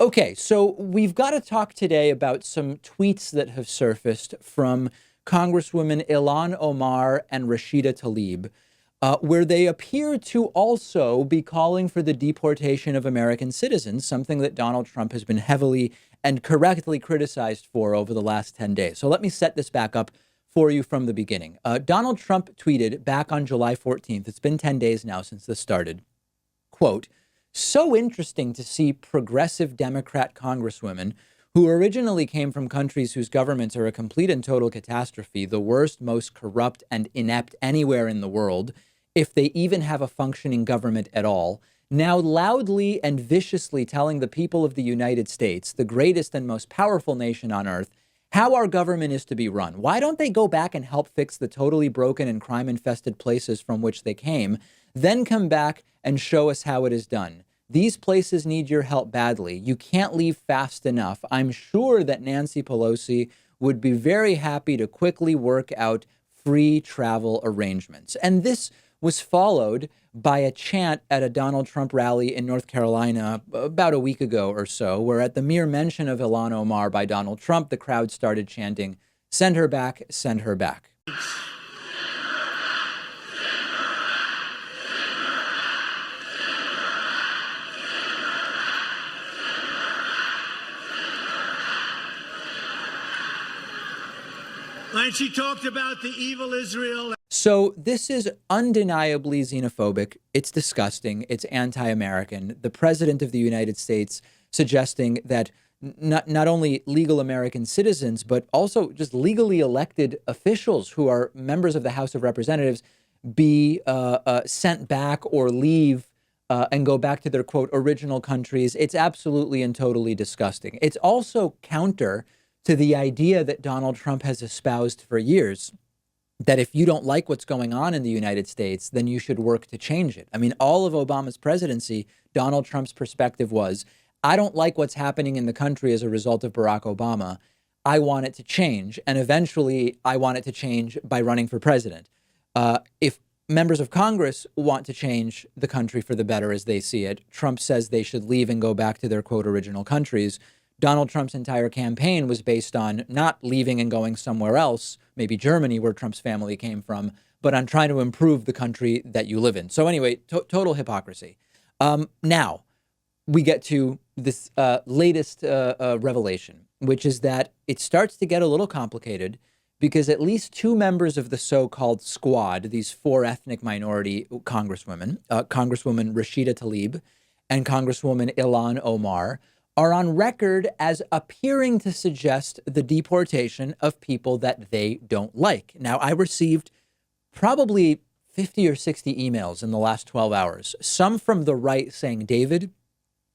Okay, so we've got to talk today about some tweets that have surfaced from Congresswomen Ilhan Omar and Rashida Tlaib, where they appear to also be calling for the deportation of American citizens, something that Donald Trump has been heavily and correctly criticized for over the last 10 days. So let me set this back up for you from the beginning. Donald Trump tweeted back on July 14th, it's been 10 days now since this started, quote, "So interesting to see progressive Democrat congresswomen who originally came from countries whose governments are a complete and total catastrophe, the worst, most corrupt and inept anywhere in the world, if they even have a functioning government at all, now loudly and viciously telling the people of the United States, the greatest and most powerful nation on earth, how our government is to be run. Why don't they go back and help fix the totally broken and crime-infested places from which they came, then come back and show us how it is done? These places need your help badly. You can't leave fast enough. I'm sure that Nancy Pelosi would be very happy to quickly work out free travel arrangements." And this was followed by a chant at a Donald Trump rally in North Carolina about a week ago or so, where at the mere mention of Ilhan Omar by Donald Trump, the crowd started chanting, "Send her back, send her back." And she talked about the evil Israel. So this is undeniably xenophobic. It's disgusting. It's anti-American. The president of the United States suggesting that not only legal American citizens, but also just legally elected officials who are members of the House of Representatives be sent back or leave and go back to their, quote, original countries. It's absolutely and totally disgusting. It's also counter to the idea that Donald Trump has espoused for years, that if you don't like what's going on in the United States, then you should work to change it. I mean, all of Obama's presidency, Donald Trump's perspective was, I don't like what's happening in the country as a result of Barack Obama. I want it to change. And eventually, I want it to change by running for president. If members of Congress want to change the country for the better as they see it, Trump says they should leave and go back to their, quote, original countries. Donald Trump's entire campaign was based on not leaving and going somewhere else, maybe Germany, where Trump's family came from, but on trying to improve the country that you live in. So anyway, total hypocrisy. Now, we get to this latest revelation, which is that it starts to get a little complicated because at least two members of the so-called squad, these four ethnic minority congresswomen, Congresswoman Rashida Tlaib and Congresswoman Ilhan Omar, are on record as appearing to suggest the deportation of people that they don't like. Now, I received probably 50 or 60 emails in the last 12 hours, some from the right saying, David,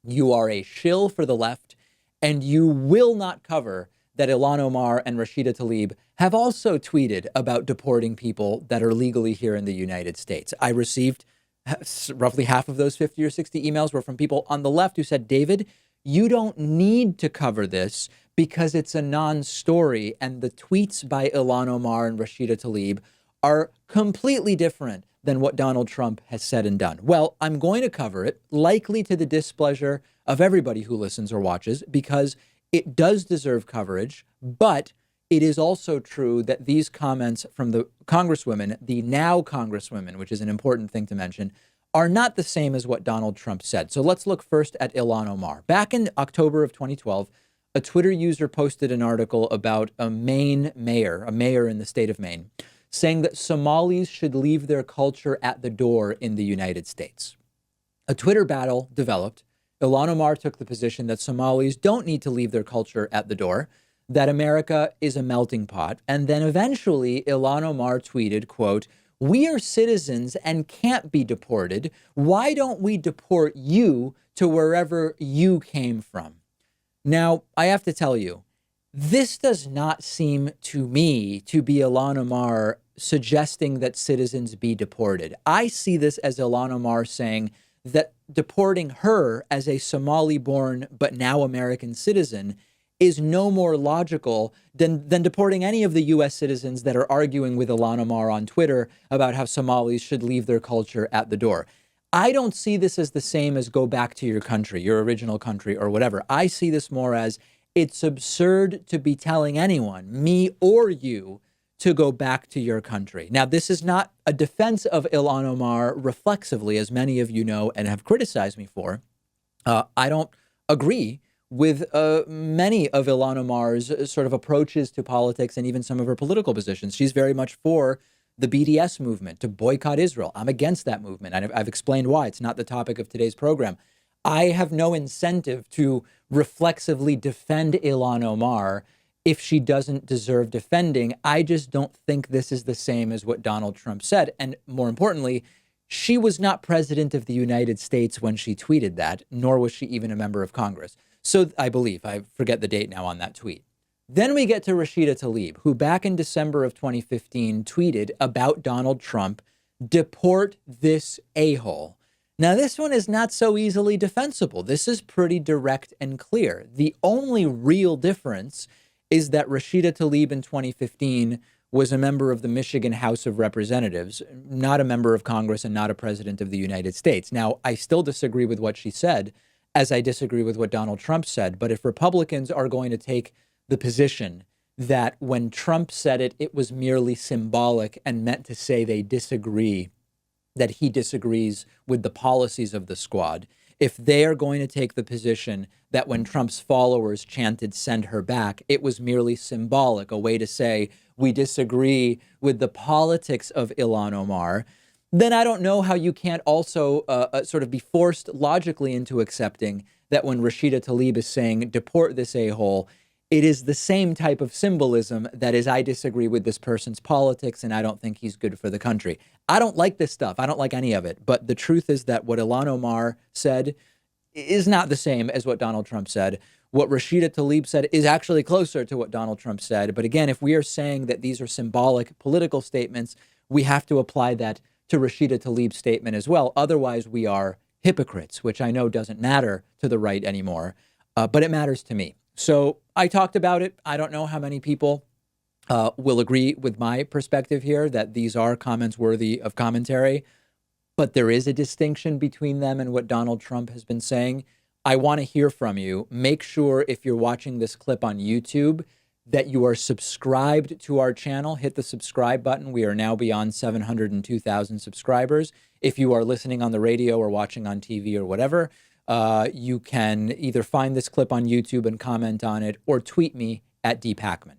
you are a shill for the left, and you will not cover that Ilhan Omar and Rashida Tlaib have also tweeted about deporting people that are legally here in the United States. I received roughly half of those 50 or 60 emails were from people on the left who said, David, you don't need to cover this because it's a non-story, and the tweets by Ilhan Omar and Rashida Tlaib are completely different than what Donald Trump has said and done. Well, I'm going to cover it, likely to the displeasure of everybody who listens or watches, because it does deserve coverage, but it is also true that these comments from the Congresswomen, the now Congresswomen, which is an important thing to mention, are not the same as what Donald Trump said. So let's look first at Ilhan Omar. Back in October of 2012, a Twitter user posted an article about a Maine mayor, a mayor in the state of Maine, saying that Somalis should leave their culture at the door in the United States. A Twitter battle developed. Ilhan Omar took the position that Somalis don't need to leave their culture at the door, that America is a melting pot. And then eventually Ilhan Omar tweeted, quote, "We are citizens and can't be deported. Why don't we deport you to wherever you came from?" Now, I have to tell you, this does not seem to me to be Ilhan Omar suggesting that citizens be deported. I see this as Ilhan Omar saying that deporting her as a Somali-born but now American citizen is no more logical than deporting any of the U.S. citizens that are arguing with Ilhan Omar on Twitter about how Somalis should leave their culture at the door. I don't see this as the same as go back to your country, your original country or whatever. I see this more as it's absurd to be telling anyone, me or you, to go back to your country. Now, this is not a defense of Ilhan Omar reflexively, as many of you know and have criticized me for. I don't agree with many of Ilhan Omar's sort of approaches to politics and even some of her political positions. She's very much for the BDS movement, to boycott Israel. I'm against that movement. I've explained why. It's not the topic of today's program. I have no incentive to reflexively defend Ilhan Omar if she doesn't deserve defending. I just don't think this is the same as what Donald Trump said. And more importantly, she was not president of the United States when she tweeted that, nor was she even a member of Congress. So I believe, I forget the date now on that tweet. Then we get to Rashida Tlaib, who back in December of 2015 tweeted about Donald Trump, "Deport this a-hole." Now, this one is not so easily defensible. This is pretty direct and clear. The only real difference is that Rashida Tlaib in 2015 was a member of the Michigan House of Representatives, not a member of Congress and not a president of the United States. Now, I still disagree with what she said, as I disagree with what Donald Trump said. But if Republicans are going to take the position that when Trump said it, it was merely symbolic and meant to say they disagree, that he disagrees with the policies of the squad, if they are going to take the position that when Trump's followers chanted "send her back," it was merely symbolic, a way to say we disagree with the politics of Ilhan Omar, then I don't know how you can't also sort of be forced logically into accepting that when Rashida Tlaib is saying "deport this a-hole," it is the same type of symbolism that is, I disagree with this person's politics and I don't think he's good for the country. I don't like this stuff. I don't like any of it. But the truth is that what Ilhan Omar said is not the same as what Donald Trump said. What Rashida Tlaib said is actually closer to what Donald Trump said. But again, if we are saying that these are symbolic political statements, we have to apply that to Rashida Tlaib's statement as well. Otherwise, we are hypocrites, which I know doesn't matter to the right anymore, but it matters to me. So I talked about it. I don't know how many people will agree with my perspective here, that these are comments worthy of commentary, but there is a distinction between them and what Donald Trump has been saying. I want to hear from you. Make sure if you're watching this clip on YouTube that you are subscribed to our channel. Hit the subscribe button. We are now beyond 702,000 subscribers. If you are listening on the radio or watching on TV or whatever, you can either find this clip on YouTube and comment on it or tweet me at @Pakman.